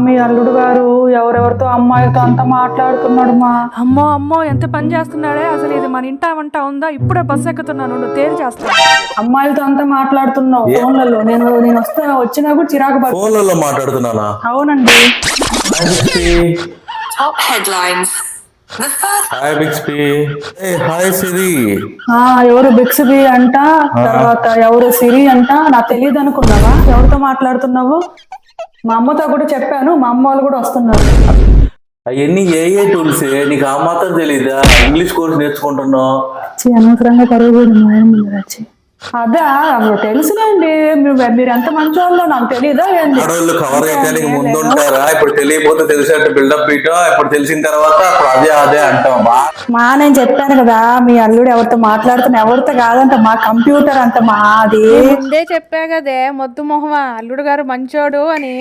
మీ అల్లుడు గారు ఎవరెవరితో అమ్మాయిలతో అంతా మాట్లాడుతున్నాడు మా. అమ్మో అమ్మో ఎంత పని చేస్తున్నాడే అసలు. ఇది మన ఇంటా వంట ఉందా? ఇప్పుడే బస్సు ఎక్కుతున్నాను, నువ్వు తేలి చేస్తా. అమ్మాయిలతో అంతా మాట్లాడుతున్నావు ఫోన్లలో. నేను వచ్చినా కూడా చిరాకు పడుతుంది. ఫోన్లలో మాట్లాడుతున్నానా? అవునండి. Top headlines. హాయ్ బిక్స్పీ. హాయ్ సిరి. ఎవరు బిక్స్బి అంట, తర్వాత ఎవరు సిరి అంట. నాకు తెలియదు అనుకున్నావా? ఎవరితో మాట్లాడుతున్నావు? మా అమ్మతో కూడా చెప్పాను, మా అమ్మ వాళ్ళు కూడా వస్తున్నారు. అవన్నీ ఏ టూల్స్? నీకు ఆ మాత్రం తెలీదా? ఇంగ్లీష్ కోర్స్ నేర్చుకుంటున్నావు. అనవసరంగా పరుగు వచ్చి అదా తెలుసులేండి. మీరు ఎంత మంచి వాళ్ళు నాకు తెలియదా? ఆడవాళ్ళు కవర్ చేయడానికి ముందు ఉంటారా? ఇప్పుడు తెలియకపోతే తెలిసినట్టు బిల్డప్ ఇటో, ఇప్పుడు తెలిసిన తర్వాత అప్పుడు అదే అంటాం. నేను చెప్పాను కదా, మీ అల్లుడు ఎవరితో మాట్లాడుతున్నా, ఎవరితో కాదంట, మా కంప్యూటర్ అంట మాది. ముందే చెప్పా కదే మొద్దు మొహమా, అల్లుడు గారు మంచోడు అని.